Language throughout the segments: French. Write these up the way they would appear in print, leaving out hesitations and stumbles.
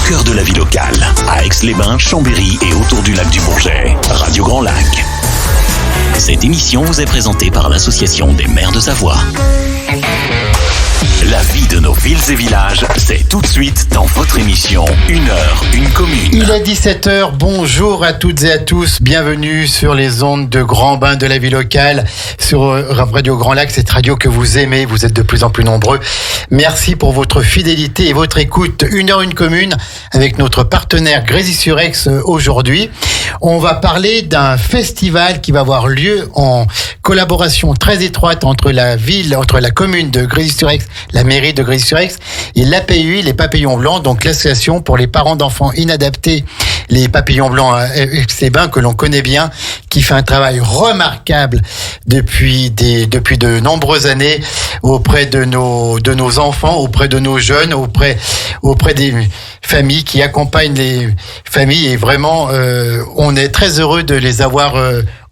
cœur de la vie locale, à Aix-les-Bains, Chambéry et autour du lac du Bourget. Radio Grand Lac. Cette émission vous est présentée par l'Association des maires de Savoie. La vie de nos villes et villages, c'est tout de suite dans votre émission 1 heure, 1 commune. Il est 17h, bonjour à toutes et à tous, bienvenue sur les ondes de Grand Bain de la vie locale, sur Radio Grand Lac, cette radio que vous aimez, vous êtes de plus en plus nombreux. Merci pour votre fidélité et votre écoute. 1 heure, 1 commune, avec notre partenaire Grésy-sur-Aix aujourd'hui. On va parler d'un festival qui va avoir lieu en collaboration très étroite entre la commune de Grésy-sur-Aix, la mairie de Grésy-sur-Aix et l'APUI, les Papillons Blancs, donc l'association pour les parents d'enfants inadaptés, les Papillons Blancs à Aix-les-Bains, que l'on connaît bien, qui fait un travail remarquable depuis de nombreuses années auprès de nos enfants, auprès de nos jeunes, auprès des familles, qui accompagnent les familles, et vraiment on est très heureux de les avoir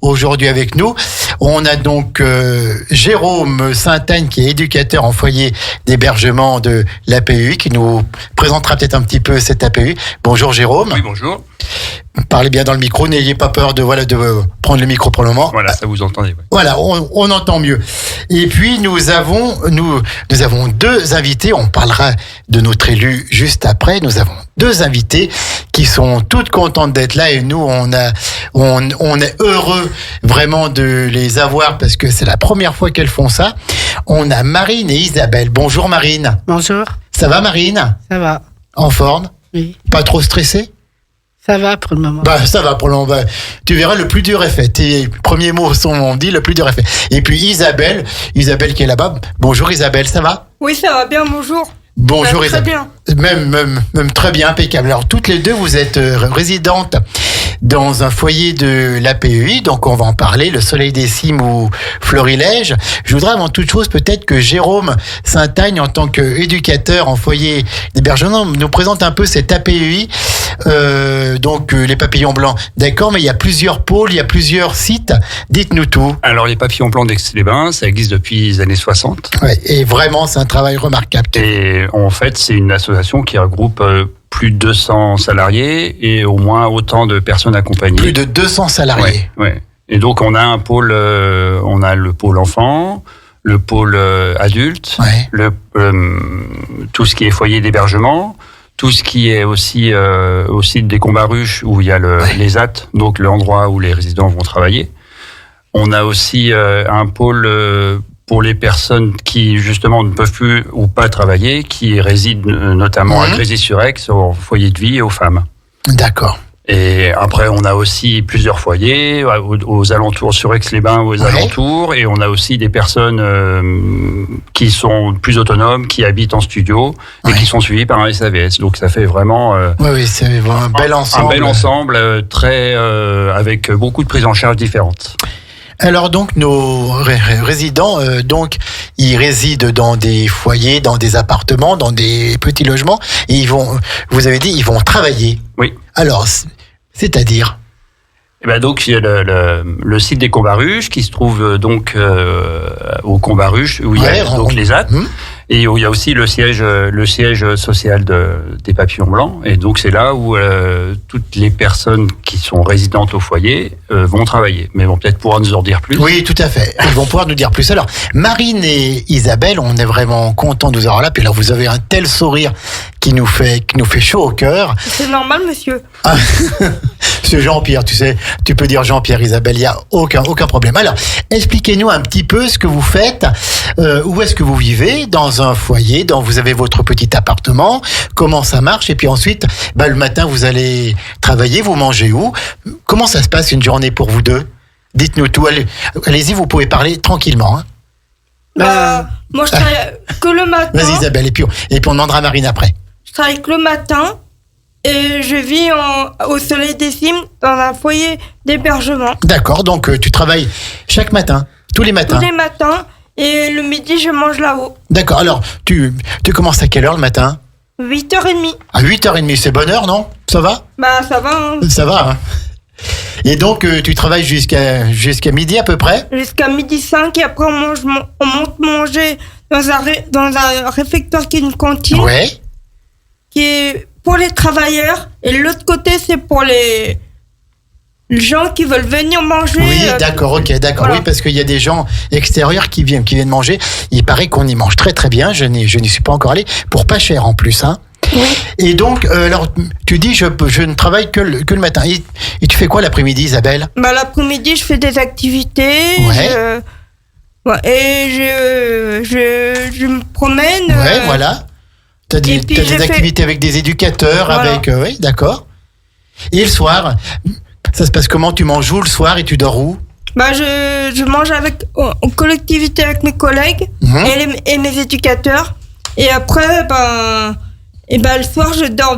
aujourd'hui avec nous. On a donc Jérôme Sainte-Agne, qui est éducateur en foyer d'hébergement de l'APUI, qui nous présentera peut-être un petit peu cette APUI. Bonjour Jérôme. Oui, bonjour. Parlez bien dans le micro, n'ayez pas peur de prendre le micro pour le moment. Voilà, ça vous entendez. Ouais. Voilà, on entend mieux. Et puis nous avons deux invités, on parlera de notre élu juste après. Nous avons deux invités qui sont toutes contentes d'être là, et nous on est heureux vraiment de les avoir parce que c'est la première fois qu'elles font ça. On a Marine et Isabelle. Bonjour Marine. Bonjour. Ça va Marine ? Ça va. En forme ? Oui. Pas trop stressée ? Ça va pour le moment. Ça va pour le moment. Tu verras, le plus dur est fait. Tes premiers mots sont dit, le plus dur est fait. Et puis Isabelle qui est là-bas. Bonjour Isabelle, ça va ? Oui, ça va bien, bonjour. Bonjour très Isabelle. Bien. Même très bien, impeccable. Alors toutes les deux, vous êtes résidentes dans un foyer de l'APUI, donc on va en parler, le Soleil des Cimes ou Florilège. Je voudrais avant toute chose peut-être que Jérôme Sainte-Agne, en tant qu'éducateur en foyer d'hébergement, nous présente un peu cette APUI, les Papillons Blancs. D'accord, mais il y a plusieurs pôles, il y a plusieurs sites. Dites-nous tout. Alors les Papillons Blancs d'Aix-les-Bains, ça existe depuis les années 60. Ouais, et vraiment, c'est un travail remarquable. Et en fait, c'est une association qui regroupe plus de 200 salariés et au moins autant de personnes accompagnées. Plus de 200 salariés. Ouais. Et donc on a un pôle, on a le pôle enfant, le pôle adulte, tout ce qui est foyer d'hébergement, tout ce qui est aussi au site des Combats-Ruches où il y a les AT, donc l'endroit où les résidents vont travailler. On a aussi un pôle pour les personnes qui, justement, ne peuvent plus ou pas travailler, qui résident notamment à Grésy-sur-Aix, au foyer de vie et aux femmes. D'accord. Et après, on a aussi plusieurs foyers aux alentours, sur Aix-les-Bains, aux alentours. Et on a aussi des personnes qui sont plus autonomes, qui habitent en studio et qui sont suivies par un SAVS. Donc ça fait vraiment c'est un bel ensemble. Un bel ensemble, très avec beaucoup de prises en charge différentes. Alors donc nos résidents, ils résident dans des foyers, dans des appartements, dans des petits logements, et vous avez dit, ils vont travailler. Oui. Alors, c'est-à-dire ? Donc il y a le site des Combats-Ruches qui se trouve donc au Combats-Ruches où il y a donc les AT. Et où il y a aussi le siège social des Papillons Blancs. Et donc, c'est là où toutes les personnes qui sont résidentes au foyer vont travailler. Mais vont peut-être pouvoir nous en dire plus. Oui, tout à fait. Ils vont pouvoir nous dire plus. Alors, Marine et Isabelle, on est vraiment contents de vous avoir là. Puis là, vous avez un tel sourire qui nous fait chaud au cœur. C'est normal, monsieur. C'est Jean-Pierre, tu sais. Tu peux dire Jean-Pierre, Isabelle, il n'y a aucun problème. Alors, expliquez-nous un petit peu ce que vous faites. Où est-ce que vous vivez ? Dans un foyer, vous avez votre petit appartement, comment ça marche, et puis ensuite, le matin, vous allez travailler, vous mangez où ? Comment ça se passe une journée pour vous deux ? Dites-nous tout, allez-y, vous pouvez parler tranquillement. Moi, je travaille que le matin. Vas-y Isabelle, et puis on demandera à Marine après. Je travaille que le matin, et je vis au Soleil des Cimes, dans un foyer d'hébergement. D'accord, donc tu travailles chaque matin, tous les matins ? Tous les matins. Et le midi, je mange là-haut. D'accord, alors, tu commences à quelle heure le matin ? 8h30. À 8h30, c'est bonne heure, non ? Ça va ? Ça va. Hein. Ça va, hein ? Et donc, tu travailles jusqu'à midi à peu près ? Jusqu'à midi 5, et après on monte manger dans un réfectoire qui est une cantine. Ouais. Qui est pour les travailleurs et l'autre côté, c'est pour les gens qui veulent venir manger. Oui, d'accord, ok, d'accord. Voilà. Oui, parce qu'il y a des gens extérieurs qui viennent manger. Il paraît qu'on y mange très très bien. Je n'y suis pas encore allé, pour pas cher en plus, hein. Oui. Et donc, alors, tu dis, je ne travaille que le matin. Et tu fais quoi l'après-midi, Isabelle ? L'après-midi, je fais des activités. Ouais. Et je me promène. Ouais, voilà. T'as des activités avec des éducateurs, voilà. Oui, d'accord. Et le soir, ça se passe comment ? Tu manges où le soir et tu dors où ? Je mange en collectivité avec mes collègues et mes éducateurs. Et après, le soir, je dors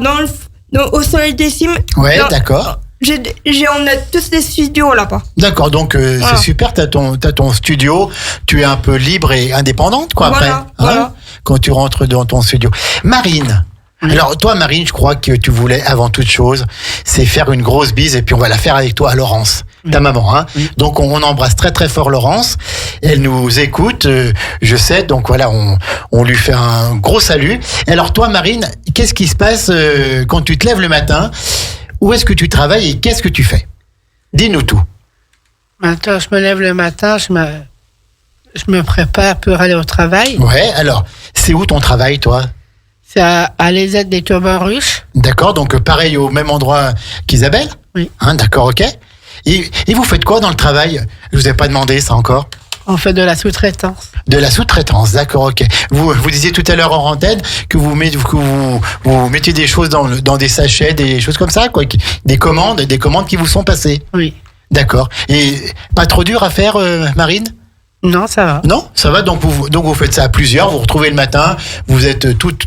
au Soleil des Cimes. Ouais, d'accord. On a tous des studios là-bas. D'accord, donc voilà. C'est super, t'as ton studio, tu es un peu libre et indépendante, quoi, voilà, après. Voilà. Hein, quand tu rentres dans ton studio. Marine. Oui. Alors, toi, Marine, je crois que tu voulais, avant toute chose, c'est faire une grosse bise, et puis on va la faire avec toi à Laurence, ta maman, hein. Oui. Donc, on embrasse très, très fort Laurence. Elle nous écoute, je sais, donc voilà, on lui fait un gros salut. Alors, toi, Marine, qu'est-ce qui se passe quand tu te lèves le matin ? Où est-ce que tu travailles et qu'est-ce que tu fais ? Dis-nous tout. Maintenant, je me lève le matin, je me prépare pour aller au travail. Ouais, alors, c'est où ton travail, toi ? C'est à l'ESAT des Tourbaruches. D'accord, donc pareil au même endroit qu'Isabelle ? Oui. Hein, d'accord, ok. Et vous faites quoi dans le travail ? Je vous ai pas demandé ça encore. On fait de la sous-traitance. De la sous-traitance, d'accord, ok. Vous disiez tout à l'heure en antenne que vous mettiez des choses dans des sachets, des choses comme ça, quoi, des commandes qui vous sont passées. Oui. D'accord. Et pas trop dur à faire, Marine ? Non, ça va. Non, ça va. Donc vous faites ça à plusieurs. Vous retrouvez le matin. Vous êtes toutes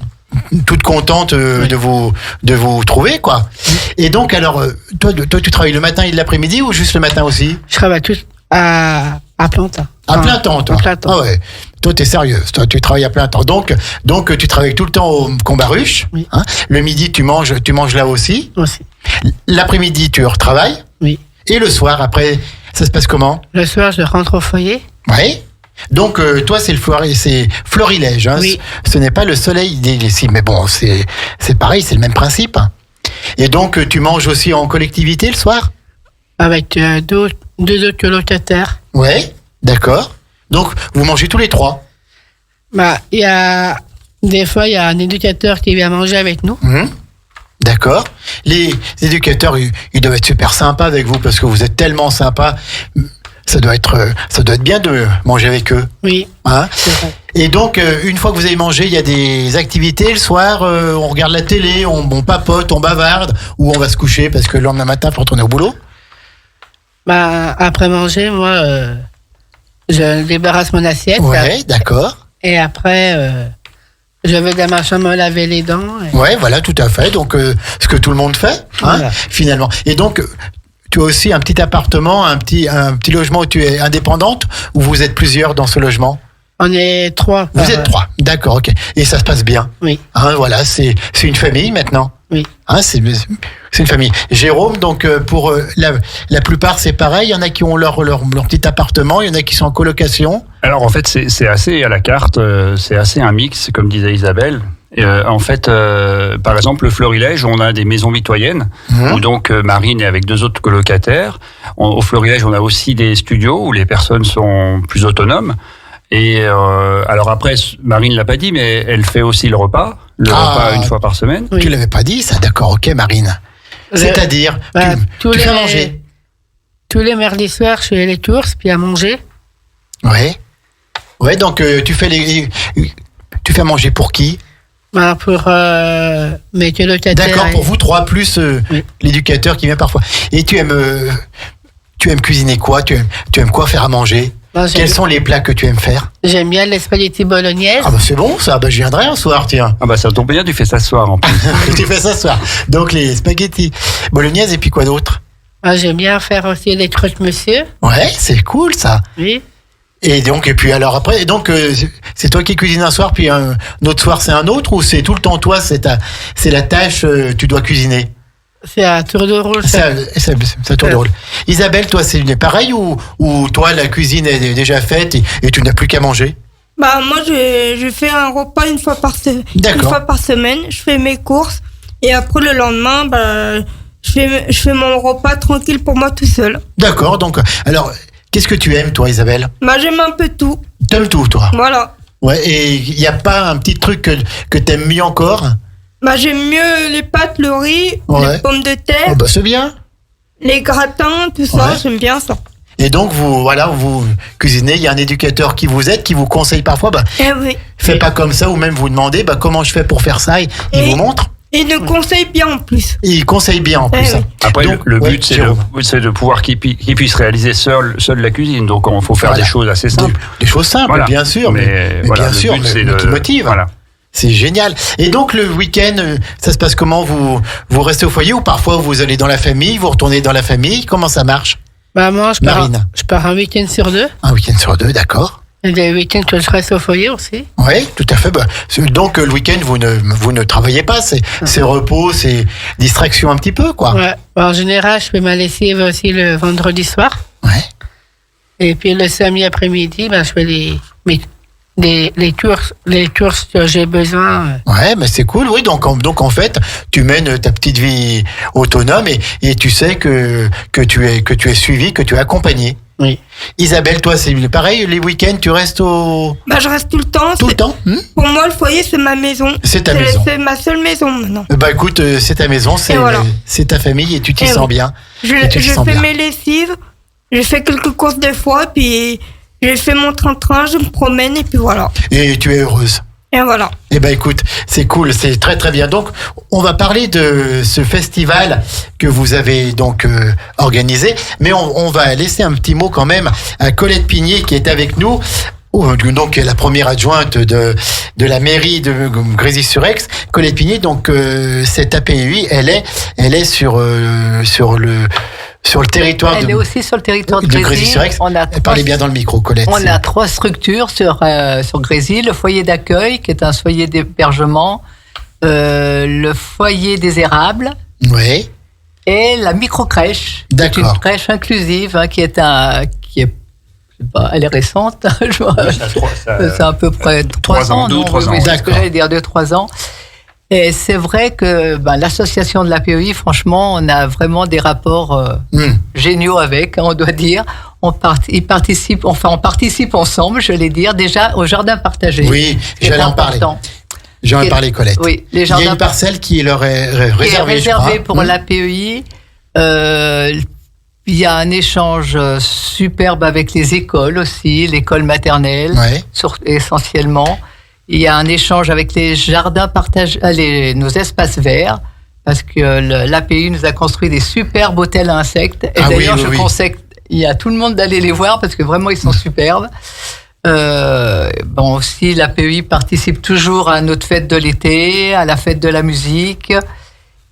contentes oui. de vous trouver, quoi. Et donc alors, toi, tu travailles le matin et l'après-midi ou juste le matin aussi ? Je travaille tout à plein temps. À plein temps, toi. À plein temps. Ah ouais. Toi, t'es sérieuse. Toi, tu travailles à plein temps. Donc, tu travailles tout le temps au Combaruche. Oui. Hein. Le midi, tu manges là aussi. Aussi. L'après-midi, tu retravailles. Oui. Et le soir, après, ça se passe comment ? Le soir, je rentre au foyer. Oui. Donc, toi, c'est Florilège. Hein. Oui. Ce n'est pas le Soleil des Cimes. Mais bon, c'est pareil, c'est le même principe. Et donc, tu manges aussi en collectivité le soir ? Avec deux autres locataires. Ouais, d'accord. Donc, vous mangez tous les trois ? Des fois, il y a un éducateur qui vient manger avec nous. D'accord. Les éducateurs, ils doivent être super sympas avec vous parce que vous êtes tellement sympas. Ça doit être bien de manger avec eux. Oui. Hein ? C'est vrai. Et donc, une fois que vous avez mangé, il y a des activités. Le soir, on regarde la télé, on papote, on bavarde, ou on va se coucher parce que le lendemain matin, il faut retourner au boulot. Après manger, moi, je débarrasse mon assiette. Ouais, d'accord. Et après, je vais dans ma chambre me laver les dents. Ouais, voilà, tout à fait. Donc, ce que tout le monde fait, hein, voilà. Finalement. Et donc, tu as aussi un petit appartement, un petit logement où tu es indépendante, ou vous êtes plusieurs dans ce logement ? On est 3. Vous êtes 3, d'accord, ok. Et ça se passe bien ? Oui. Hein, voilà, c'est une famille maintenant ? Oui. Hein, c'est une famille. Jérôme, donc pour la plupart c'est pareil, il y en a qui ont leur petit appartement, il y en a qui sont en colocation. Alors en fait c'est assez à la carte, c'est assez un mix comme disait Isabelle. En fait, par exemple le Florilège, on a des maisons mitoyennes où donc Marine est avec 2 autres colocataires. Au Florilège, on a aussi des studios où les personnes sont plus autonomes. Et alors après, Marine l'a pas dit, mais elle fait aussi le repas une fois par semaine. Oui. Tu l'avais pas dit, ça, d'accord, ok, Marine. C'est-à-dire, tu fais manger. Tous les mardis soirs, je fais les courses, puis à manger. Ouais. Ouais, donc tu fais manger pour qui ? Pour mes colocataires. D'accord, pour vous 3 plus oui. L'éducateur qui vient parfois. Et tu aimes cuisiner quoi ? Tu aimes quoi faire à manger ? Quels sont les plats que tu aimes faire ? J'aime bien les spaghettis bolognaises. Ah bah c'est bon ça, je viendrai un soir, tiens. Ah bah ça tombe bien, tu fais ça ce soir en plus. Tu fais ça ce soir. Donc les spaghettis bolognaises et puis quoi d'autre ? J'aime bien faire aussi les croque-monsieur. Ouais, c'est cool ça. Oui. Et puis alors après, donc c'est toi qui cuisines un soir, puis un autre soir c'est un autre, ou c'est tout le temps toi, c'est la tâche, tu dois cuisiner ? C'est à tour de rôle. C'est à tour de rôle. Isabelle, toi, c'est pareil ou toi, la cuisine est déjà faite et tu n'as plus qu'à manger ? Moi, je fais un repas une fois par semaine. D'accord. Une fois par semaine, je fais mes courses Et après, le lendemain, je fais mon repas tranquille pour moi tout seul. D'accord, donc, alors, qu'est-ce que tu aimes, toi, Isabelle ? J'aime un peu tout. T'aimes tout, toi ? Voilà. Ouais, et il n'y a pas un petit truc que t'aimes mieux encore ? J'aime mieux les pâtes, le riz, les pommes de terre. Oh, c'est bien. Les gratins, tout ça, j'aime bien ça. Et donc, vous cuisinez, il y a un éducateur qui vous aide, qui vous conseille parfois, oui. Fais pas comme ça, ou même vous demandez, comment je fais pour faire ça, il vous montre. Et il nous conseille bien en plus. Il conseille bien en plus. Oui. Après, donc, le but, c'est de pouvoir qu'il puisse réaliser seul la cuisine. Donc, il faut faire des choses assez simples. Des choses simples, bien sûr. Mais bien sûr, mais qui motive. Voilà. C'est génial. Et donc, le week-end, ça se passe comment ? Vous restez au foyer ou parfois vous allez dans la famille, vous retournez dans la famille ? Comment ça marche ? Moi, je pars un week-end sur 2. Un week-end sur 2, d'accord. Il y a des week-ends que je reste au foyer aussi. Oui, tout à fait. Donc, le week-end, vous ne travaillez pas. C'est repos, c'est distraction un petit peu, quoi. Ouais. En général, je fais ma lessive aussi le vendredi soir. Ouais. Et puis, le samedi après-midi, je fais les courses que j'ai besoin. Ouais, mais c'est cool, oui. Donc en fait, tu mènes ta petite vie autonome et tu sais que tu es suivi, que tu es accompagné. Oui. Isabelle, toi, c'est pareil, les week-ends, tu restes au... Je reste tout le temps. Tout le temps. Pour moi, le foyer, c'est ma maison. C'est ta maison. C'est ma seule maison maintenant. Écoute, c'est ta maison, c'est ta famille et tu t'y sens bien. Je fais mes lessives, je fais quelques courses des fois, puis je fais mon train-train, je me promène et puis voilà. Et tu es heureuse. Et voilà. Écoute, c'est cool, c'est très très bien. Donc, on va parler de ce festival que vous avez donc organisé, mais on va laisser un petit mot quand même à Colette Pigné qui est avec nous. Donc la première adjointe de la mairie de Grésy-sur-Aix, Colette Pigné. Donc cette APUI, elle est sur le territoire. Elle est aussi sur le territoire de Grésy-sur-Aix. Parlez bien dans le micro, Colette. On a 3 structures sur Grésy. Le foyer d'accueil, qui est un foyer d'hébergement, le foyer des érables. Oui. Et la micro-crèche. D'accord. C'est une crèche inclusive qui est elle est récente. C'est à peu près 3 ans. 2-3 ans. C'est ce que j'allais dire, 2-3 ans. Et c'est vrai que l'association de l'APEI, franchement, on a vraiment des rapports géniaux avec, on doit dire. On participe ensemble, je vais dire, déjà au jardin partagé. Oui, j'allais en parler. J'en ai parlé, Colette. Oui, il y a une parcelle qui leur est réservée pour l'APEI. Il y a un échange superbe avec les écoles aussi, l'école maternelle, essentiellement. Il y a un échange avec les jardins partagés, nos espaces verts, parce que l'APEI nous a construit des superbes hôtels à insectes. Et d'ailleurs, je conseille à tout le monde d'aller les voir, parce que vraiment, ils sont superbes. Aussi, l'APEI participe toujours à notre fête de l'été, à la fête de la musique.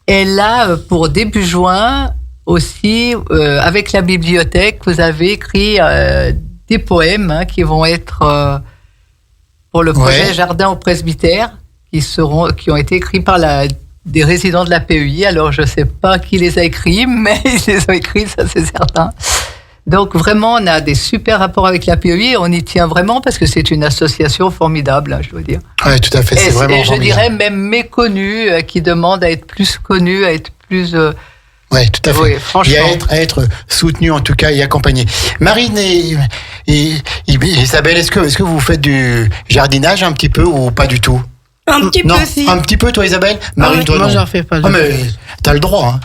Et là, pour début juin, aussi, avec la bibliothèque, vous avez écrit des poèmes qui vont être... pour le projet Jardin au presbytère, qui ont été écrits par des résidents de l'APEI. Alors, je ne sais pas qui les a écrits, mais ils les ont écrits, ça c'est certain. Donc, vraiment, on a des super rapports avec l'APEI et on y tient vraiment parce que c'est une association formidable, je dois dire. Oui, tout à fait, c'est vraiment formidable. Je dirais même méconnue, qui demande à être plus connue, à être plus... Oui, tout à fait. Oui, franchement. Et à être soutenu en tout cas et accompagné. Marine et Isabelle, est-ce que vous faites du jardinage un petit peu ou pas du tout ? Un petit peu, si. Un petit peu, toi, Isabelle ? Marine, toi, moi, j'en fais pas. Mais t'as le droit, hein.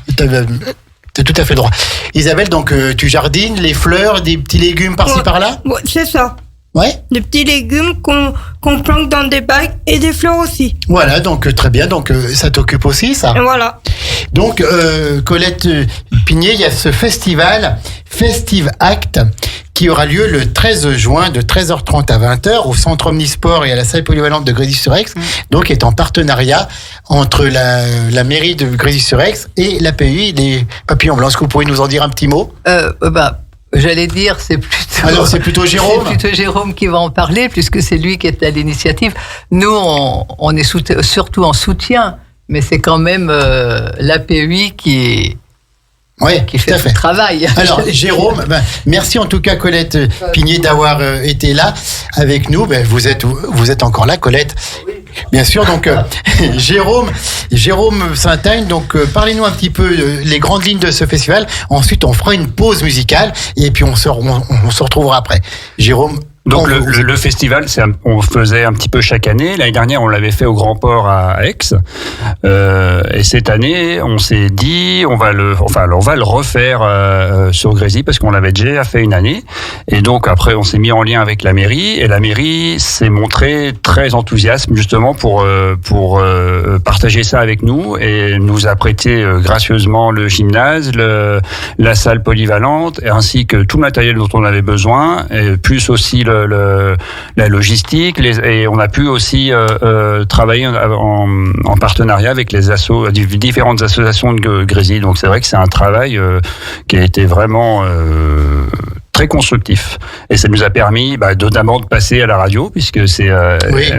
T'as tout à fait le droit. Isabelle, donc tu jardines, les fleurs, des petits légumes par-ci par-là ? Ouais, c'est ça. Ouais. Des petits légumes qu'on plante dans des bacs et des fleurs aussi. Voilà, donc très bien. Donc ça t'occupe aussi, ça. Et voilà. Donc Colette Pigné, il y a ce festival Festive Act qui aura lieu le 13 juin de 13h30 à 20h au Centre Omnisport et à la salle polyvalente de Grésy-sur-Aix. Donc est en partenariat entre la mairie de Grésy-sur-Aix et l'APEI, les Papillons Blancs. Est-ce que vous pouvez nous en dire un petit mot ? J'allais dire, c'est plutôt... Alors, c'est plutôt Jérôme. C'est plutôt Jérôme qui va en parler, puisque c'est lui qui est à l'initiative. Nous, on est surtout en soutien, mais c'est quand même l'APEI qui fait le travail. Alors, Jérôme, merci en tout cas, Colette Pigné, d'avoir été là avec nous. Vous êtes encore là, Colette. Bien sûr, donc Jérôme Saint-Agne, donc parlez-nous un petit peu les grandes lignes de ce festival. Ensuite, on fera une pause musicale et puis on se retrouvera après. Jérôme. Donc le festival, on faisait un petit peu chaque année. L'année dernière, on l'avait fait au Grand Port à Aix. Et cette année, on s'est dit, on va le refaire sur Grésy parce qu'on l'avait déjà fait une année. Et donc après, on s'est mis en lien avec la mairie. Et la mairie s'est montrée très enthousiaste justement pour partager ça avec nous et nous a prêté gracieusement le gymnase, la salle polyvalente, ainsi que tout le matériel dont on avait besoin, et plus aussi la logistique, et on a pu aussi travailler en partenariat avec les différentes associations de Grésy. Donc c'est vrai que c'est un travail qui a été vraiment très constructif, et ça nous a permis notamment de passer à la radio, puisque c'est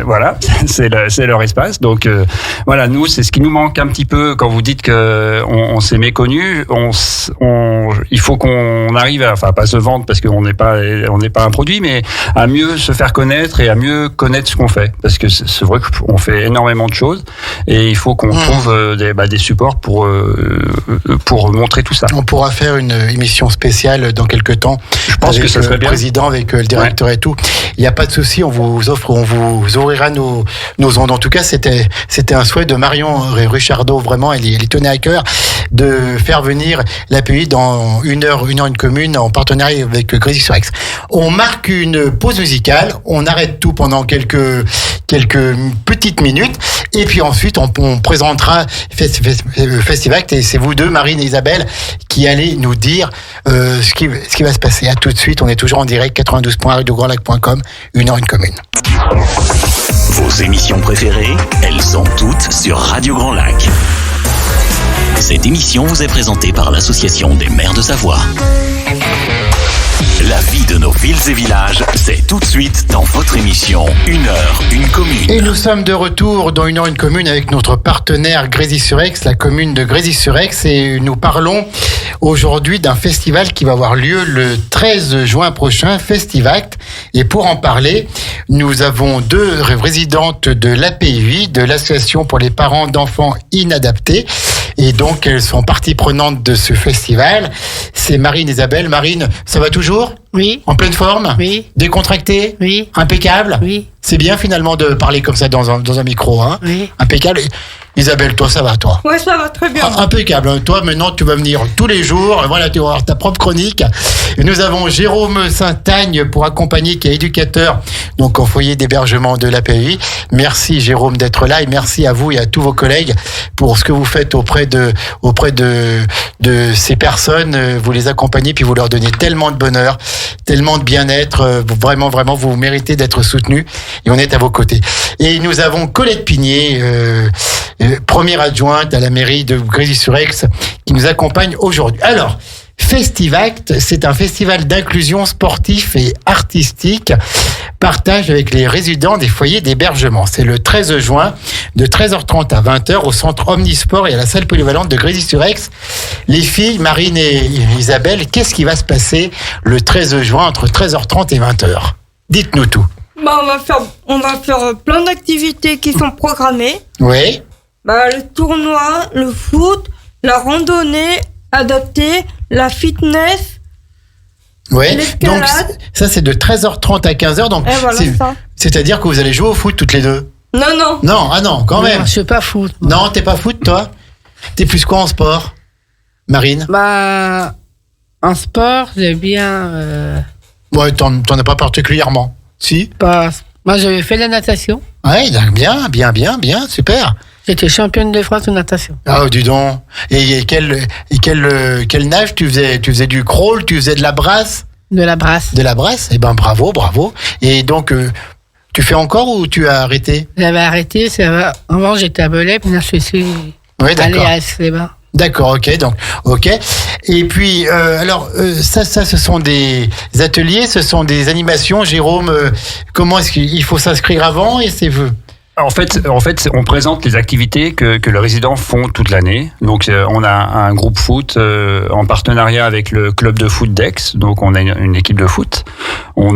voilà, c'est leur espace. Donc voilà, nous, c'est ce qui nous manque un petit peu quand vous dites que on s'est méconnu. Il faut qu'on arrive à, enfin, pas se vendre parce qu'on n'est pas un produit, mais à mieux se faire connaître et à mieux connaître ce qu'on fait, parce que c'est vrai qu'on fait énormément de choses et il faut qu'on trouve des supports pour montrer tout ça. On pourra faire une émission spéciale dans quelques temps. Je pense que ça serait bien. Président, avec le directeur et tout. Il n'y a pas de souci, on vous ouvrira nos ondes. En tout cas, c'était un souhait de Marion Richardot, vraiment, elle tenait à cœur de faire venir l'API dans une heure une commune en partenariat avec Grésy-sur-Aix. On marque une pause musicale, on arrête tout pendant quelques petites minutes, et puis ensuite on présentera Festivact, et c'est vous deux, Marine et Isabelle, qui allez nous dire ce qui va se passer. À tout de suite, on est toujours en direct, 92.radiograndlac.com, une heure une commune. Vos émissions préférées, elles sont toutes sur Radio Grand Lac. Cette émission vous est présentée par l'Association des maires de Savoie. La vie de nos villes et villages, c'est tout de suite dans votre émission Une heure, une commune. Et nous sommes de retour dans Une heure, une commune avec notre partenaire Grésy-sur-Aix, la commune de Grésy-sur-Aix, et nous parlons aujourd'hui d'un festival qui va avoir lieu le 13 juin prochain, Festivact. Et pour en parler, nous avons deux résidentes de l'API, de l'Association pour les parents d'enfants inadaptés. Et donc, elles sont partie prenante de ce festival. C'est Marine et Isabelle. Marine, ça va toujours ? Oui. En pleine forme ? Oui. Décontractée ? Oui. Impeccable ? Oui. C'est bien finalement de parler comme ça dans un micro, hein ? Oui. Impeccable. Isabelle, toi, ça va, toi ? Ouais, ça va très bien. Impeccable. Toi, maintenant, tu vas venir tous les jours. Voilà, tu vas avoir ta propre chronique. Et nous avons Jérôme Saint-Agne pour accompagner, qui est éducateur donc au foyer d'hébergement de l'API. Merci, Jérôme, d'être là, et merci à vous et à tous vos collègues pour ce que vous faites auprès de ces personnes. Vous les accompagnez, puis vous leur donnez tellement de bonheur, tellement de bien-être. Vraiment, vous méritez d'être soutenus, et on est à vos côtés. Et nous avons Colette Pigné, première adjointe à la mairie de Grésy-sur-Aix, qui nous accompagne aujourd'hui. Alors, Festivact, c'est un festival d'inclusion sportif et artistique, partage avec les résidents des foyers d'hébergement. C'est le 13 juin, de 13h30 à 20h, au centre Omnisport et à la salle polyvalente de Grésy-sur-Aix. Les filles, Marine et Isabelle, qu'est-ce qui va se passer le 13 juin entre 13h30 et 20h ? Dites-nous tout. On va faire plein d'activités qui sont programmées. Oui. Le tournoi, le foot, la randonnée adaptée, la fitness. Ouais. L'escalade. Donc ça, c'est de 13h30 à 15h. Donc voilà, ça. C'est-à-dire que vous allez jouer au foot toutes les deux. Non. Non, quand même. Je suis pas foot. Non, t'es pas foot, toi ? T'es plus quoi en sport, Marine ? En sport, j'aime bien. Ouais, t'en as pas particulièrement. Si ? Moi, j'avais fait la natation. Ouais, bien, super. J'étais championne de France de natation. Ah, dis donc. Et quel nage tu faisais ? Tu faisais du crawl, tu faisais de la brasse ? De la brasse. De la brasse ? Eh ben, bravo. Et donc, tu fais encore ou tu as arrêté ? J'avais arrêté, avant j'étais à Belay, puis là je suis allé à Aix-les-Bains. D'accord, ok. Et puis, ça, ce sont des ateliers, ce sont des animations. Jérôme, comment est-ce qu'il faut s'inscrire avant et c'est vous ? En fait, on présente les activités que les résidents font toute l'année. Donc, on a un groupe foot en partenariat avec le club de foot d'Aix. Donc, on a une équipe de foot. On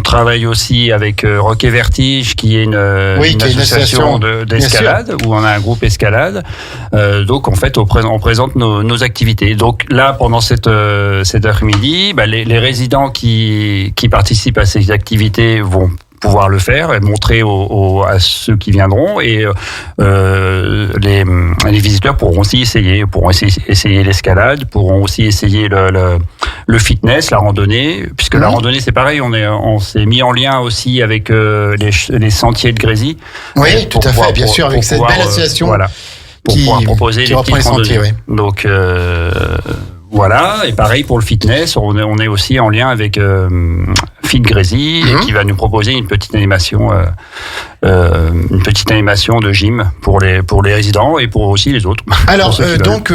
travaille aussi avec Rock et Vertige, qui est une association d'escalade, où on a un groupe escalade. Donc, en fait, on présente nos activités. Donc, là, pendant cet après-midi, les résidents qui participent à ces activités vont pouvoir le faire et montrer à ceux qui viendront, et les visiteurs pourront aussi essayer l'escalade, pourront aussi essayer le fitness, la randonnée, puisque la randonnée c'est pareil, on s'est mis en lien aussi avec les sentiers de Grésy. Oui, tout à fait, bien sûr, avec cette belle association pour pouvoir proposer les petites sentiers. Ouais. Donc voilà, et pareil pour le fitness, on est aussi en lien avec Fit Grésy, qui va nous proposer une petite animation de gym pour les résidents et pour aussi les autres. Alors donc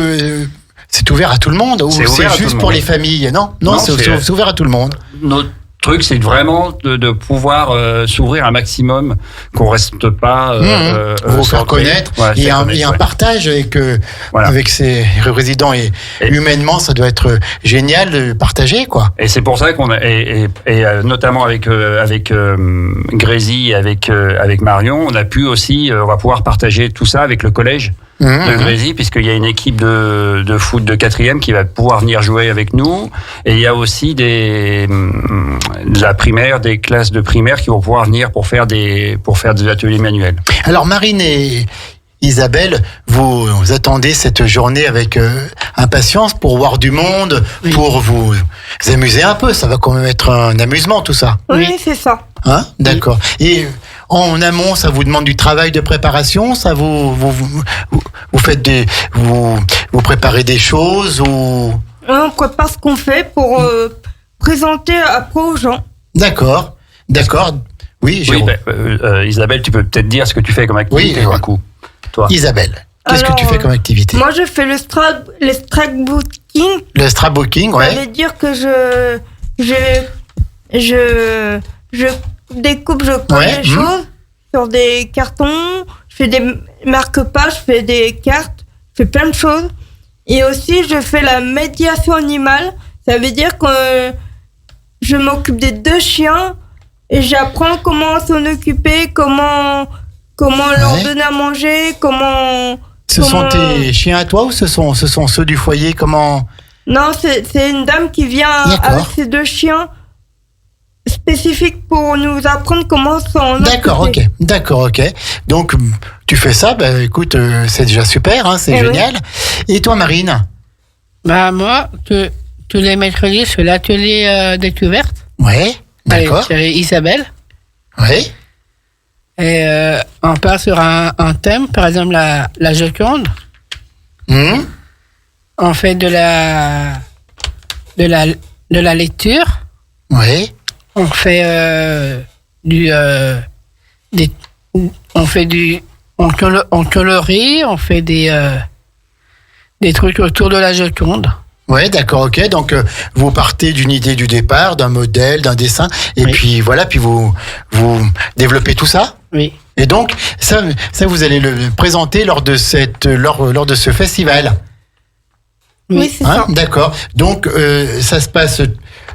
c'est ouvert à tout le monde, ou c'est juste pour les familles? Non, c'est ouvert à tout le monde. Notre truc, c'est vraiment de pouvoir s'ouvrir un maximum, qu'on reste pas vous faire connaître. Il y a un partage avec ces résidents, et humainement ça doit être génial de partager, quoi. Et c'est pour ça qu'on a, et notamment avec Grésy, avec Marion, on a pu aussi, on va pouvoir partager tout ça avec le collège de Grésy, puisqu'il y a une équipe de foot de 4e qui va pouvoir venir jouer avec nous, et il y a aussi de la primaire, des classes de primaire qui vont pouvoir venir pour faire des ateliers manuels. Alors Marine et Isabelle, vous attendez cette journée avec impatience pour voir du monde, pour vous amuser un peu. Ça va quand même être un amusement, tout ça. Oui, c'est ça. D'accord. Et en amont, ça vous demande du travail de préparation? Ça vous faites vous préparez des choses, ou on prépare ce qu'on fait pour présenter après aux gens. D'accord. Oui, Jérôme. Isabelle, tu peux peut-être dire ce que tu fais comme activité, du coup. Toi. Isabelle, qu'est-ce que tu fais comme activité? Moi, je fais le scrapbooking. Le scrapbooking, ouais. Ça veut dire que je découpe, je colle des choses sur des cartons, je fais des marque-pages, je fais des cartes, je fais plein de choses. Et aussi, je fais la médiation animale. Ça veut dire que je m'occupe des 2 chiens et j'apprends comment s'en occuper, comment leur donner à manger, Ce sont tes chiens à toi, ou ce sont ceux du foyer? Comment? Non, c'est une dame qui vient avec ses 2 chiens spécifiques pour nous apprendre comment s'en occuper. D'accord, ok. Donc, tu fais ça, écoute, c'est déjà super, c'est génial. Oui. Et toi, Marine? Moi, tous les mercredis, je fais l'atelier découverte. Oui, d'accord. Avec Isabelle. Oui. Et on part sur un thème, par exemple la Joconde. On fait de la lecture. Oui. On fait on colorie, on fait des trucs autour de la Joconde. Oui, d'accord, ok. Donc, vous partez d'une idée du départ, d'un modèle, d'un dessin, et puis voilà, puis vous développez tout ça. Oui. Et donc, ça vous allez le présenter lors de ce festival. Oui, c'est ça. D'accord. Donc, ça se passe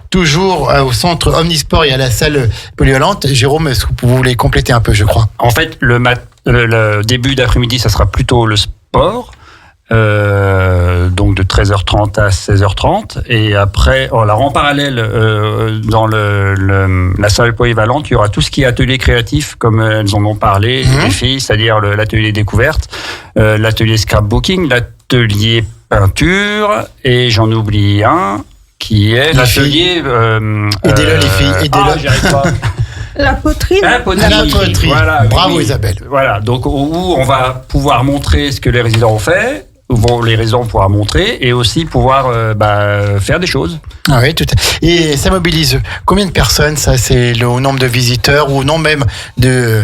toujours au centre Omnisport et à la salle polyvalente. Jérôme, est-ce que vous voulez compléter un peu, je crois? En fait, le début d'après-midi, ça sera plutôt le sport. Donc de 13h30 à 16h30, et après, en parallèle, dans la salle polyvalente, il y aura tout ce qui est atelier créatif, comme elles en ont parlé, les filles, c'est-à-dire l'atelier découverte, l'atelier scrapbooking, l'atelier peinture, et j'en oublie un qui est l'atelier. Aidez-le, les filles, aidez-le. J'y arrive pas. La poterie. La poterie. Voilà, bravo, Isabelle. Voilà, donc où on va pouvoir montrer ce que les résidents ont fait, où les résidents pourront montrer, et aussi pouvoir faire des choses. Ah oui, tout à fait. Et ça mobilise combien de personnes, ça? C'est le nombre de visiteurs, ou non même de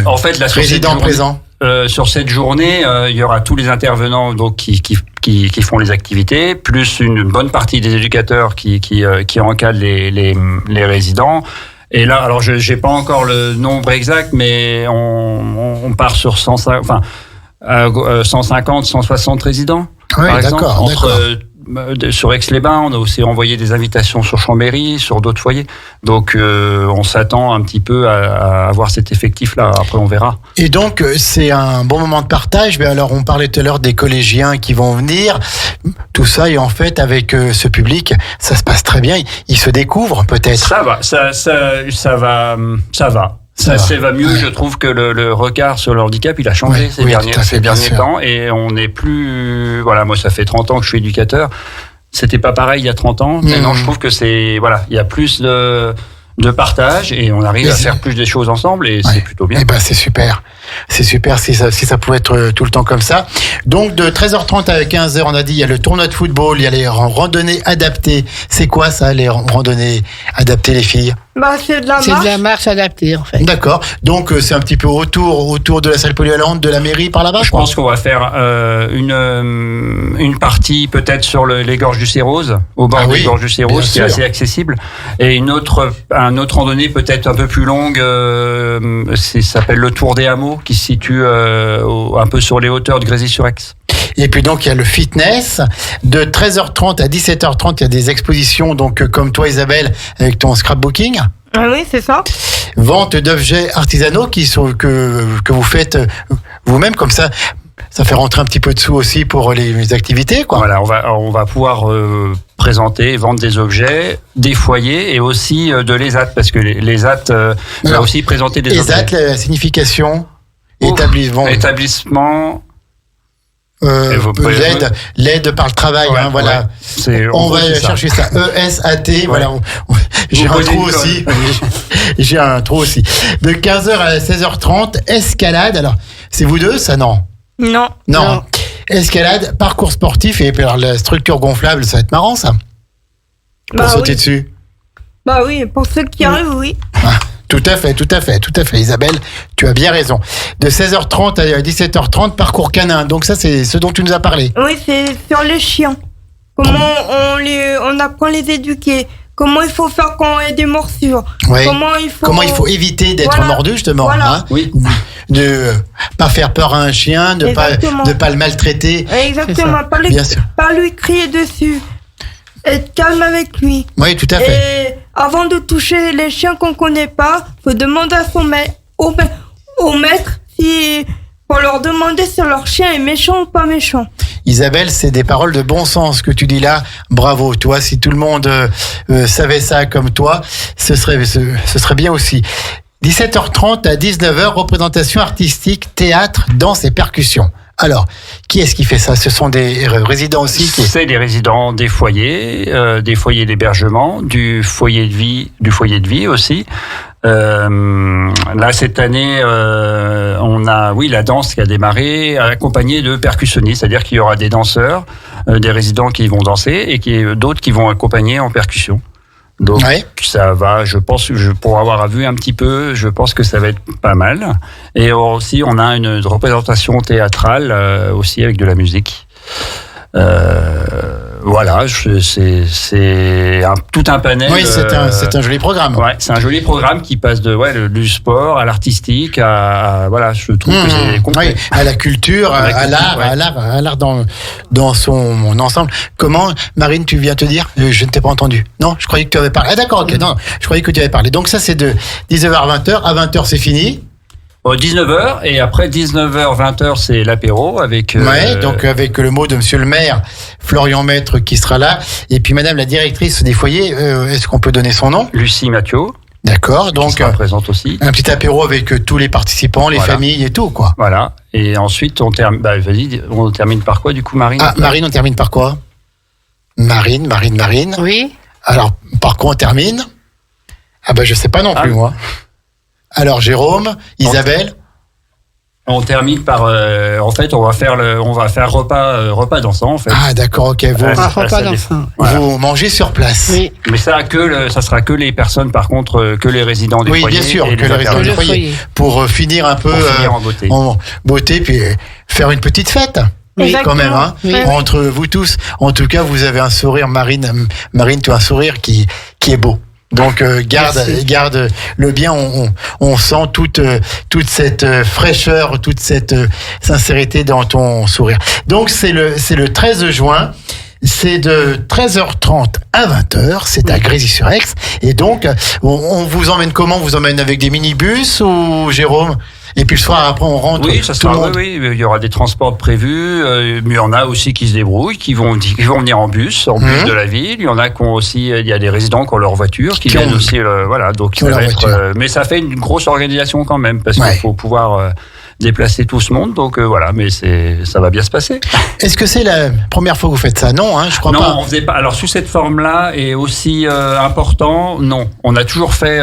en fait, la résidents présents? Sur cette journée, il y aura tous les intervenants donc qui font les activités, plus une bonne partie des éducateurs qui encadrent les résidents. Et là, alors j'ai pas encore le nombre exact, mais on part sur 150, 160 résidents, par exemple. Sur Aix-les-Bains, on a aussi envoyé des invitations sur Chambéry, sur d'autres foyers. Donc, on s'attend un petit peu à avoir cet effectif-là. Après, on verra. Et donc, c'est un bon moment de partage. Mais alors, on parlait tout à l'heure des collégiens qui vont venir. Tout ça, et en fait, avec ce public, ça se passe très bien. Ils se découvrent, peut-être. Ça va. Ça va mieux, je trouve que le regard sur le handicap, il a changé ces derniers temps, et on n'est plus, voilà, moi ça fait 30 ans que je suis éducateur, c'était pas pareil il y a 30 ans, maintenant je trouve que c'est, voilà, il y a plus de partage et on arrive à faire plus des choses ensemble et c'est plutôt bien. Et ben c'est super si ça pouvait être tout le temps comme ça. Donc de 13h30 à 15h, on a dit il y a le tournoi de football, il y a les randonnées adaptées. C'est quoi ça, les randonnées adaptées, les filles? Bah c'est de la marche. C'est de la marche adaptée en fait. D'accord. Donc c'est un petit peu autour de la salle polyvalente de la mairie par là-bas. Je pense qu'on va faire une partie peut-être sur les gorges du Cérose, au bord des gorges du Cérose, qui est assez accessible, et un autre randonnée peut-être un peu plus longue, ça s'appelle le Tour des Hameaux, qui se situe un peu sur les hauteurs de Grésy-sur-Aix. Et puis donc il y a le fitness de 13h30 à 17h30, il y a des expositions donc comme toi Isabelle avec ton scrapbooking. Ah oui, c'est ça. Vente d'objets artisanaux que vous faites vous-même, comme ça fait rentrer un petit peu de sous aussi pour les activités, quoi. Voilà, on va pouvoir présenter, vendre des objets, des foyers et aussi de l'ESAT, parce que l'ESAT va aussi présenter des objets. ESAT, la signification établissement. L'aide par le travail, voilà. On va chercher ça. ESAT, voilà. J'ai un trou aussi. J'ai un trou aussi. De 15h à 16h30, escalade. Alors, c'est vous deux, ça, non? Non. Escalade, parcours sportif et puis alors, la structure gonflable, ça va être marrant, ça. Pour sauter dessus. Bah oui, pour ceux qui arrivent, oui. Tout à fait. Isabelle, tu as bien raison. De 16h30 à 17h30, parcours canin. Donc ça, c'est ce dont tu nous as parlé. Oui, c'est sur les chiens. Comment on apprend à les éduquer. Comment il faut faire quand il y a des morsures. Ouais. Comment il faut éviter d'être mordu, justement. Voilà. Hein, oui. De pas faire peur à un chien, de pas le maltraiter. Exactement. Pas lui crier dessus. Être calme avec lui. Oui, tout à fait. Et avant de toucher les chiens qu'on connaît pas, faut demander à son maître, au maître, pour leur demander si leur chien est méchant ou pas méchant. Isabelle, c'est des paroles de bon sens que tu dis là. Bravo, toi. Si tout le monde savait ça comme toi, ce serait bien aussi. 17h30 à 19h, représentation artistique, théâtre, danse et percussion. Alors, qui est-ce qui fait ça? Ce sont des résidents aussi C'est des résidents des foyers d'hébergement, du foyer de vie aussi. Là, cette année, on a, la danse qui a démarré, accompagnée de percussionnistes, c'est-à-dire qu'il y aura des danseurs, des résidents qui vont danser et d'autres qui vont accompagner en percussion. Donc ça va, je pense, pour avoir vu un petit peu, je pense que ça va être pas mal. Et aussi, on a une représentation théâtrale aussi avec de la musique. Voilà, c'est tout un panel. Oui, c'est un joli programme. Ouais, c'est un joli programme qui passe du sport à l'artistique, je trouve que c'est complet. Oui, à la culture, à l'art dans son ensemble. Comment, Marine, tu viens te dire? Je ne t'ai pas entendu. Non, je croyais que tu avais parlé. Ah d'accord, ok. Non, je croyais que tu avais parlé. Donc ça, c'est de 19h à 20h. À 20h, c'est fini. 19h, et après 19h, 20h, c'est l'apéro avec... donc avec le mot de monsieur le maire, Florian Maître, qui sera là. Et puis madame la directrice des foyers, est-ce qu'on peut donner son nom? Lucie Mathieu. D'accord, donc... Qui sera présente aussi. Un petit apéro avec tous les participants, les familles et tout, quoi. Voilà, et ensuite, on termine par quoi, du coup, Marine? Marine, on termine par quoi? Marine. Oui. Alors, par quoi on termine? Je sais pas non plus, moi. Alors Jérôme, Isabelle, on termine par en fait on va faire repas dansant en fait. Ah d'accord, ok. Repas dansant. Vous mangez sur place. Oui. Mais ça sera que les personnes par contre que les résidents des foyers. Oui, bien sûr, que les résidents des foyers. Pour finir un peu en beauté puis faire une petite fête. Oui, quand même, hein. Oui. Entre vous tous. En tout cas, vous avez un sourire, Marine, tu as un sourire qui est beau. Donc garde le bien. On sent toute cette fraîcheur, toute cette sincérité dans ton sourire. Donc c'est le 13 juin. C'est de 13h30 à 20h, c'est à Grésy-sur-Aix. Et donc, on vous emmène comment? On vous emmène avec des minibus ou Jérôme? Et puis le soir, après, on rentre. Oui, ça sera, oui, il y aura des transports prévus. Mais il y en a aussi qui se débrouillent, qui vont venir en bus de la ville. Il y en a qui ont aussi, il y a des résidents qui ont leur voiture, qui viennent aussi, voilà. Donc, ça va être, mais ça fait une grosse organisation quand même, parce qu'il faut pouvoir déplacer tout ce monde, donc voilà, mais ça va bien se passer. Est-ce que c'est la première fois que vous faites ça? Non, je crois pas. Non, on faisait pas. Alors sous cette forme-là et aussi important, non. On a toujours fait,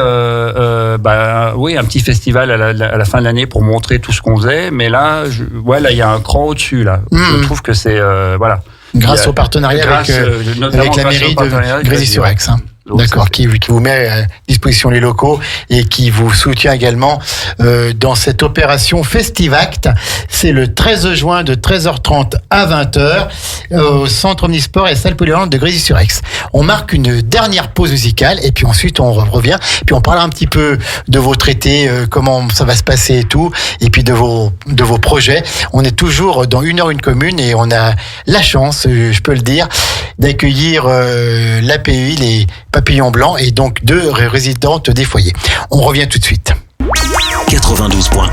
oui, un petit festival à la fin de l'année pour montrer tout ce qu'on faisait, mais là, il y a un cran au-dessus là. Je trouve que c'est voilà. Grâce au partenariat avec la mairie de Grésy-sur-Aix. D'accord, qui vous met à disposition les locaux et qui vous soutient également dans cette opération Festivact. C'est le 13 juin de 13h30 à 20h au Centre Omnisport et Salle Polyvalente de Grésy-sur-Aix. On marque une dernière pause musicale et puis ensuite on revient. Puis on parle un petit peu de votre été, comment ça va se passer et tout, et puis de vos projets. On est toujours dans Une heure une commune et on a la chance, je peux le dire, d'accueillir l'API, les Papillons Blancs, et donc 2 résidentes des foyers. On revient tout de suite. 92.1,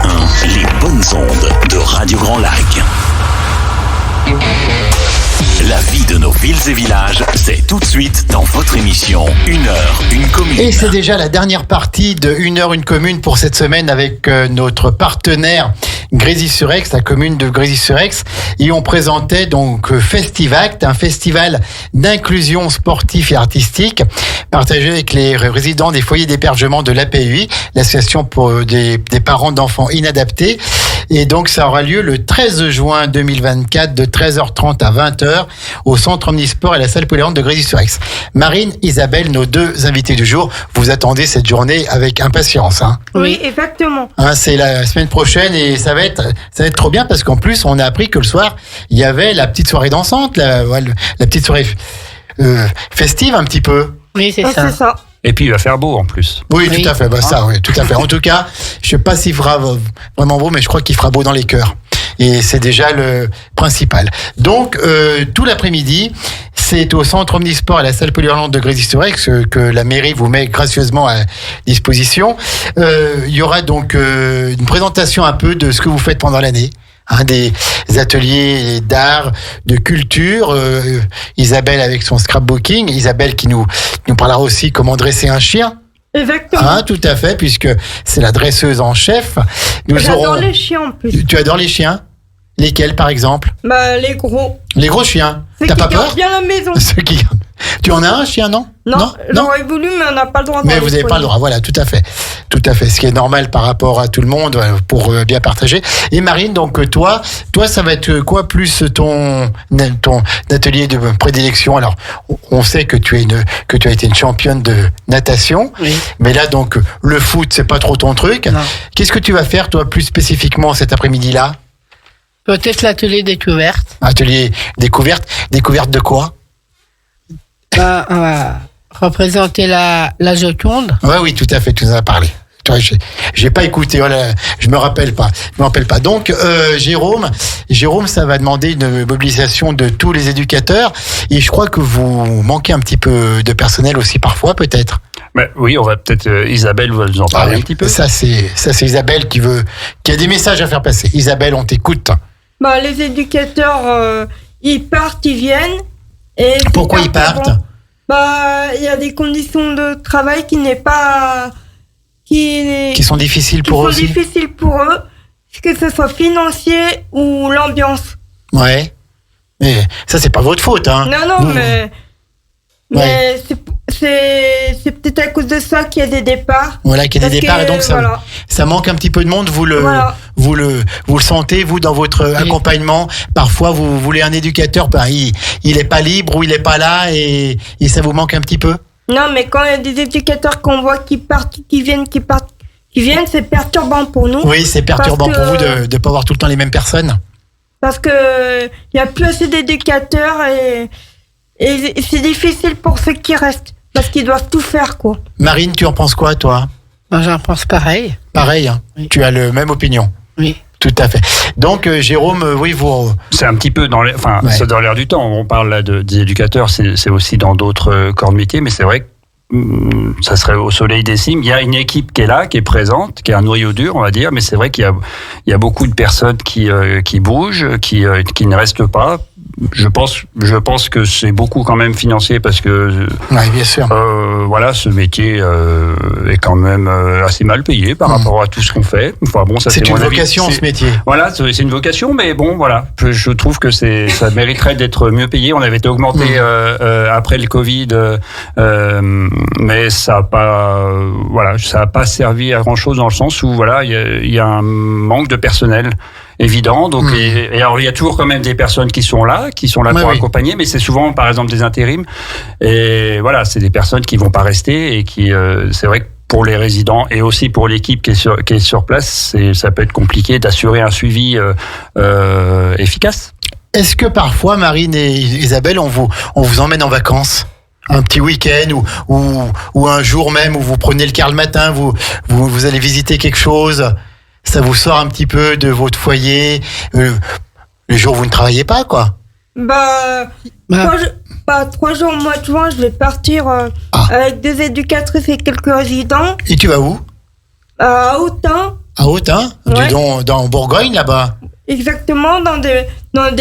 les bonnes ondes de Radio Grand Lac. La vie de nos villes et villages, c'est tout de suite dans votre émission Une heure, une commune. Et c'est déjà la dernière partie de Une heure, une commune pour cette semaine avec notre partenaire Grésy-sur-Aix, la commune de Grésy-sur-Aix. Et on présentait donc Festivact, un festival d'inclusion sportive et artistique partagé avec les résidents des foyers d'hébergement de l'APUI, l'association pour des parents d'enfants inadaptés. Et donc ça aura lieu le 13 juin 2024 de 13h30 à 20h au Centre Omnisport et la Salle Polyvalente de Grésy-sur-Aix. Marine, Isabelle, nos 2 invités du jour, vous attendez cette journée avec impatience. Oui, exactement. C'est la semaine prochaine et ça va être trop bien parce qu'en plus on a appris que le soir il y avait la petite soirée dansante, la petite soirée festive un petit peu. Oui, c'est ça. Et puis il va faire beau en plus. Oui, tout à fait. Oui, tout à fait. En tout cas, je sais pas s'il fera vraiment beau, mais je crois qu'il fera beau dans les cœurs. Et c'est déjà le principal. Donc, tout l'après-midi, c'est au Centre Omnisport et la Salle Polyvalente de Grésy-sur-Aix que la mairie vous met gracieusement à disposition. Il y aura donc une présentation un peu de ce que vous faites pendant l'année. Des ateliers d'art, de culture. Isabelle avec son scrapbooking. Isabelle qui nous parlera aussi comment dresser un chien. Exactement. Tout à fait, puisque c'est la dresseuse en chef. J'adore les chiens en plus. Tu adores les chiens? Lesquels par exemple? Les gros. Les gros chiens. T'as pas peur? Bien la maison. Tu en as un chien, non? Non, j'aurais voulu, mais on n'a pas le droit. Mais vous n'avez pas le droit, voilà, tout à fait. Tout à fait, ce qui est normal par rapport à tout le monde, pour bien partager. Et Marine, donc toi, ça va être quoi plus ton atelier de prédilection? Alors, on sait que tu as été une championne de natation, oui. Mais là, donc, le foot, c'est pas trop ton truc. Non. Qu'est-ce que tu vas faire, toi, plus spécifiquement cet après-midi-là? Peut-être l'atelier découverte. Atelier découverte de quoi? On va représenter la Joconde. Oui, tout à fait, tu nous en as parlé. J'ai pas écouté, voilà, je me rappelle pas. Donc, Jérôme, ça va demander une mobilisation de tous les éducateurs. Et je crois que vous manquez un petit peu de personnel aussi parfois, peut-être. Oui, on va peut-être, Isabelle va nous en parler un petit peu. Ça, c'est Isabelle qui a des messages à faire passer. Isabelle, on t'écoute. Les éducateurs, ils partent, ils viennent. Et pourquoi ils partent? Il y a des conditions de travail qui sont difficiles pour eux aussi. Difficiles pour eux, que ce soit financier ou l'ambiance. Ouais. Mais ça, c'est pas votre faute, hein. Non, mais c'est peut-être à cause de ça qu'il y a des départs. Voilà, qu'il y a des départs, et donc ça manque un petit peu de monde. Vous le sentez, vous, dans votre accompagnement. Parfois, vous voulez un éducateur, il est pas libre ou il est pas là et ça vous manque un petit peu. Non, mais quand il y a des éducateurs qu'on voit qui partent, qui viennent, c'est perturbant pour nous. Oui, c'est perturbant pour vous de ne pas voir tout le temps les mêmes personnes. Parce que il y a plus assez d'éducateurs et c'est difficile pour ceux qui restent. parce qu'ils doivent tout faire, quoi. Marine, tu en penses quoi, toi? Moi, j'en pense pareil. Pareil, hein. Oui. Tu as la même opinion. Oui. Tout à fait. Donc, Jérôme, oui, vous... C'est un petit peu dans l'air, enfin, c'est dans l'air du temps. On parle là des éducateurs, c'est aussi dans d'autres corps de métier, mais c'est vrai que ça serait au soleil des cimes. Il y a une équipe qui est là, qui est présente, qui est un noyau dur, on va dire, mais c'est vrai qu'il y a beaucoup de personnes qui bougent, qui ne restent pas. Je pense que c'est beaucoup quand même financier parce que Oui, bien sûr. voilà, ce métier est quand même assez mal payé par rapport à tout ce qu'on fait. Enfin bon, ça c'est une mon avis. vocation, ce métier. Voilà, c'est une vocation, mais bon, voilà, je trouve que ça mériterait d'être mieux payé. On avait été augmenté après le Covid, mais ça a pas servi à grand chose dans le sens où voilà, il y a un manque de personnel évident. Donc, et alors il y a toujours quand même des personnes qui sont là pour accompagner, mais c'est souvent par exemple des intérims. Et voilà, c'est des personnes qui vont pas rester et qui, c'est vrai que pour les résidents et aussi pour l'équipe qui est sur place, ça peut être compliqué d'assurer un suivi efficace. Est-ce que parfois, Marine et Isabelle, on vous emmène en vacances? Un petit week-end ou un jour même où vous prenez le car le matin, vous allez visiter quelque chose, ça vous sort un petit peu de votre foyer, les jours où vous ne travaillez pas, quoi? 3 jours au mois de juin, je vais partir avec 2 éducatrices et quelques résidents. Et tu vas où? À Autun. À Autun? Ouais. Dans Bourgogne, là-bas? Exactement, dans des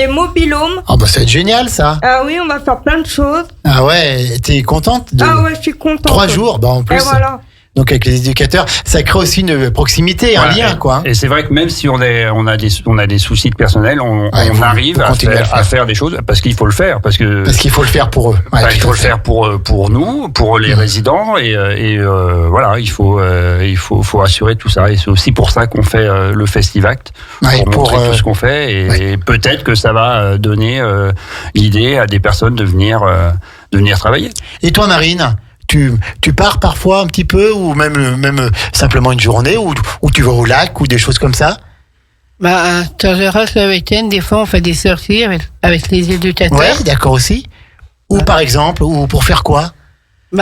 mobil-homes. Ah bah ça va être génial, ça. Ah oui, on va faire plein de choses. Ah ouais, t'es contente Ah ouais, je suis contente. 3 jours, bah en plus. Et voilà. Donc avec les éducateurs, ça crée aussi une proximité, un lien, quoi. Et c'est vrai que même si on a des soucis de personnel, on arrive à faire des choses parce qu'il faut le faire, parce qu'il faut le faire pour eux. Ouais, il faut le faire pour nous, pour les résidents, et voilà, il faut assurer tout ça. Et c'est aussi pour ça qu'on fait le Festivact, pour montrer tout ce qu'on fait, et peut-être que ça va donner l'idée à des personnes de venir travailler. Et toi, Marine? Tu pars parfois un petit peu, ou même simplement une journée, ou tu vas au lac, ou des choses comme ça? Le week-end, des fois, on fait des sorties avec les éducateurs. Ouais, d'accord aussi. Ou par exemple, ou pour faire quoi? Il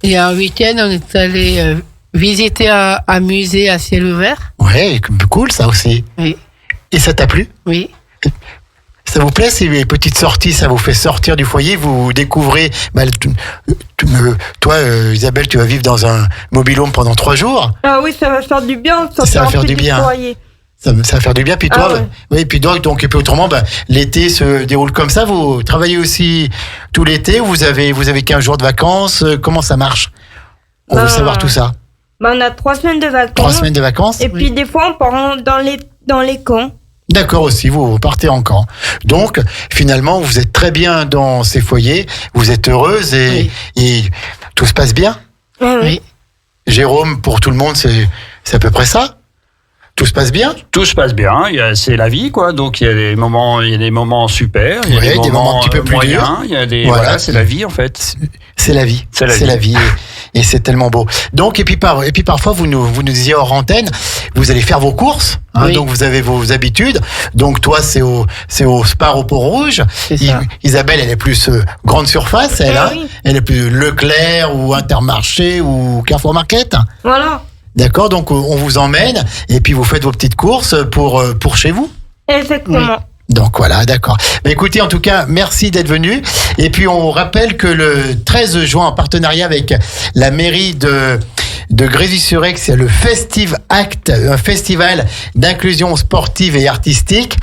y a un week-end, on est allé visiter un musée à ciel ouvert. Ouais, cool ça aussi. Oui. Et ça t'a plu? Oui. Ça vous plaît, ces petites sorties? Ça vous fait sortir du foyer, vous découvrez... toi, Isabelle, tu vas vivre dans un mobil-home pendant 3 jours. Ah oui, ça va faire du bien. Ça va faire du bien. Ça va faire du bien. Puis toi, oui, puis donc, et puis autrement, l'été se déroule comme ça. Vous travaillez aussi tout l'été, ou vous avez 15 jours de vacances? Comment ça marche? On veut savoir tout ça. On a 3 semaines de vacances. 3 semaines de vacances. Et puis des fois, on part dans les camps. D'accord aussi, vous partez en camp. Donc, finalement, vous êtes très bien dans ces foyers, vous êtes heureuse et tout se passe bien? Oui. Jérôme, pour tout le monde, c'est à peu près ça? Tout se passe bien? Tout se passe bien, c'est la vie, quoi. Donc il y a des moments super, il y a des moments un petit peu plus moyens, voilà, c'est la vie en fait. C'est la vie. C'est la vie. Et c'est tellement beau. Donc, et puis parfois, vous nous disiez hors antenne, vous allez faire vos courses, oui. Donc vous avez vos habitudes. Donc toi, c'est au Spar au Pont-Rouge. Isabelle, elle est plus grande surface, elle est plus Leclerc ou Intermarché ou Carrefour Market. Voilà. D'accord, donc on vous emmène et puis vous faites vos petites courses pour chez vous. Exactement. Oui. Donc voilà, d'accord. Écoutez, en tout cas, merci d'être venu. Et puis on rappelle que le 13 juin, en partenariat avec la mairie de Grésy-sur-Aix, c'est le Festivact, un festival d'inclusion sportive et artistique.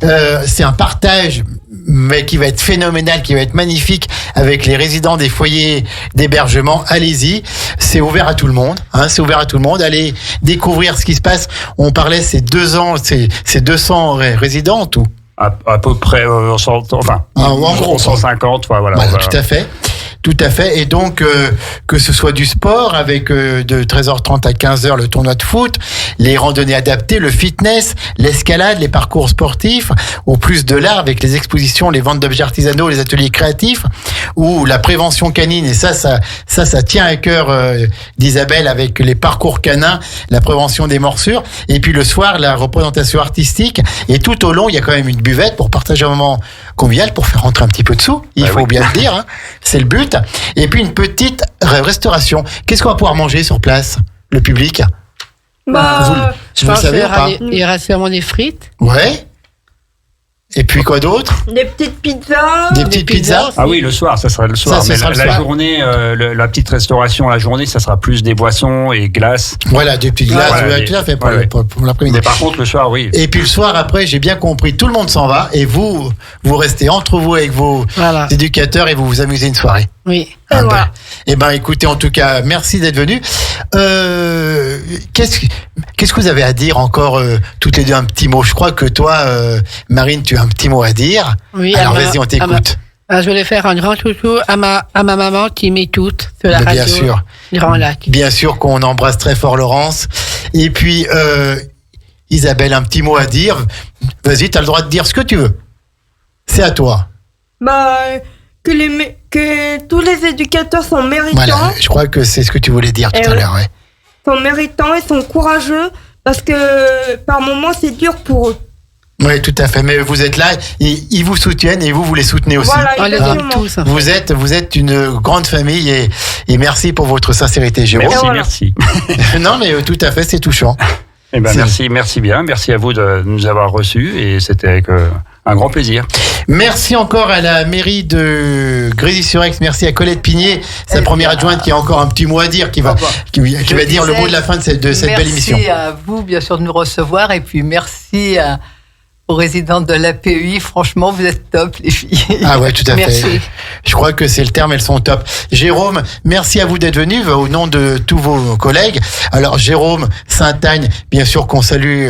C'est un partage, mais qui va être phénoménal, qui va être magnifique avec les résidents des foyers d'hébergement. Allez-y, c'est ouvert à tout le monde. C'est ouvert à tout le monde. Allez découvrir ce qui se passe. On parlait c'est 200 résidents en tout. À peu près, en gros, 150, voilà. Tout à fait. Et donc, que ce soit du sport avec de 13h30 à 15h le tournoi de foot, les randonnées adaptées, le fitness, l'escalade, les parcours sportifs, ou plus de l'art avec les expositions, les ventes d'objets artisanaux, les ateliers créatifs, ou la prévention canine. Et ça tient à cœur d'Isabelle avec les parcours canins, la prévention des morsures. Et puis le soir, la représentation artistique. Et tout au long, il y a quand même une buvette pour partager un moment convivial, pour faire rentrer un petit peu de sous. Il faut bien le dire. C'est le but. adultes. Et puis une petite restauration. Qu'est-ce qu'on va pouvoir manger sur place, le public? Je vous le pense savez ou pas? Il y aura sûrement des frites. Ouais. Et puis quoi d'autre? Des petites pizzas. Des petites pizzas. Ah oui, le soir, ça sera le soir. Ça Mais sera le la soir. journée, la petite restauration, la journée, ça sera plus des boissons et glaces. Voilà, des petites glaces, Voilà, tout à fait, pour, ouais. pour l'après-midi. Mais par contre, le soir, oui. Et puis le soir, après, j'ai bien compris, tout le monde s'en va et vous restez entre vous avec vos Voilà. éducateurs et vous vous amusez une soirée. Oui. Ah voilà. ben, eh ben, écoutez, en tout cas, merci d'être venus. Qu'est-ce que vous avez à dire encore, toutes les deux, un petit mot? Je crois que toi, Marine, tu as un petit mot à dire. Oui, Alors à ma- vas-y, on t'écoute. Je voulais faire un grand toutou à ma maman qui m'écoute sur la Mais radio. bien sûr. Grand Lac. Bien sûr qu'on embrasse très fort Laurence. Et puis, Isabelle, un petit mot à dire. Vas-y, tu as le droit de dire ce que tu veux. C'est à toi. Que tous les éducateurs sont méritants. Voilà, je crois que c'est ce que tu voulais dire tout à l'heure. Ouais. Sont méritants et sont courageux parce que par moments c'est dur pour eux. Oui, tout à fait. Mais vous êtes là, ils vous soutiennent et vous les soutenez aussi. Voilà, On les exactement. aime tous. Vous êtes une grande famille et merci pour votre sincérité, Jérôme. Merci, voilà. merci. Non, mais tout à fait, c'est touchant. Eh ben, C'est- merci bien. Merci à vous de nous avoir reçus et c'était avec un grand plaisir. Merci encore à la mairie de Grésy-sur-Aix. Merci à Colette Pigné, sa Eh première bien, adjointe, qui a encore un petit mot à dire, qui va Je dire le disais, mot de la fin de cette belle émission. Merci à vous, bien sûr, de nous recevoir. Et puis, merci aux résidentes de l'APEI. Franchement, vous êtes top, les filles. Ah ouais, tout à Merci. fait. Je crois que c'est le terme, elles sont top. Jérôme, merci à vous d'être venu au nom de tous vos collègues. Alors Jérôme, Sainte-Agne, bien sûr qu'on salue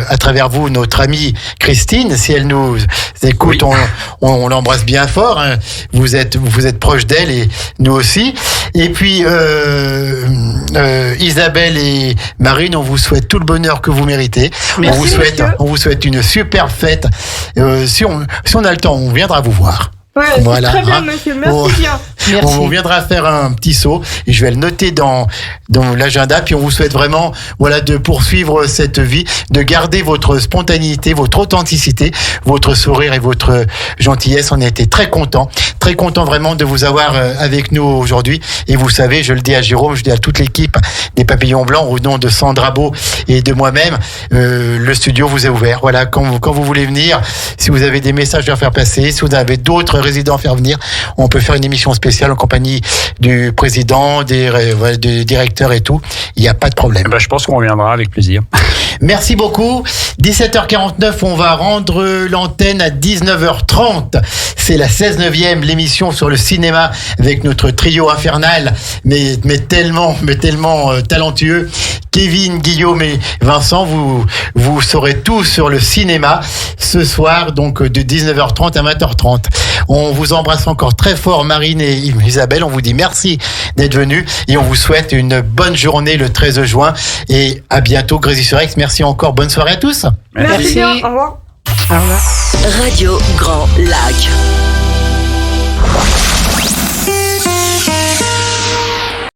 à travers vous notre amie Christine. Si elle nous écoute, Oui. on l'embrasse bien fort. Hein. Vous êtes proche d'elle et nous aussi. Et puis Isabelle et Marine, on vous souhaite tout le bonheur que vous méritez. Merci, on vous souhaite une superbe fête. Si on a le temps, on viendra vous voir. Ouais, Voilà, c'est très bien, hein. monsieur. Merci Oh. bien. Merci. On viendra faire un petit saut et je vais le noter dans l'agenda. Puis on vous souhaite vraiment, voilà, de poursuivre cette vie, de garder votre spontanéité, votre authenticité, votre sourire et votre gentillesse. On a été très contents vraiment de vous avoir avec nous aujourd'hui. Et vous savez, je le dis à Jérôme, je le dis à toute l'équipe des Papillons Blancs, au nom de Sandra Beau et de moi-même, le studio vous est ouvert. Voilà, quand vous voulez venir, si vous avez des messages à faire passer, si vous avez d'autres résidents à faire venir, on peut faire une émission spéciale en compagnie du président, des directeurs et tout. Il n'y a pas de problème. Eh ben, je pense qu'on reviendra avec plaisir. Merci beaucoup. 17h49, on va rendre l'antenne à 19h30. C'est la 16e l'émission sur le cinéma avec notre trio infernal, mais tellement talentueux. Kevin, Guillaume et Vincent, vous saurez tout sur le cinéma ce soir, donc de 19h30 à 20h30. On vous embrasse encore très fort, Marine et Isabelle. On vous dit merci d'être venus et on vous souhaite une bonne journée le 13 juin et à bientôt Grésy-sur-Aix. Merci encore. Bonne soirée à tous. Merci Merci. bien. Au revoir. Au revoir. Radio Grand Lac.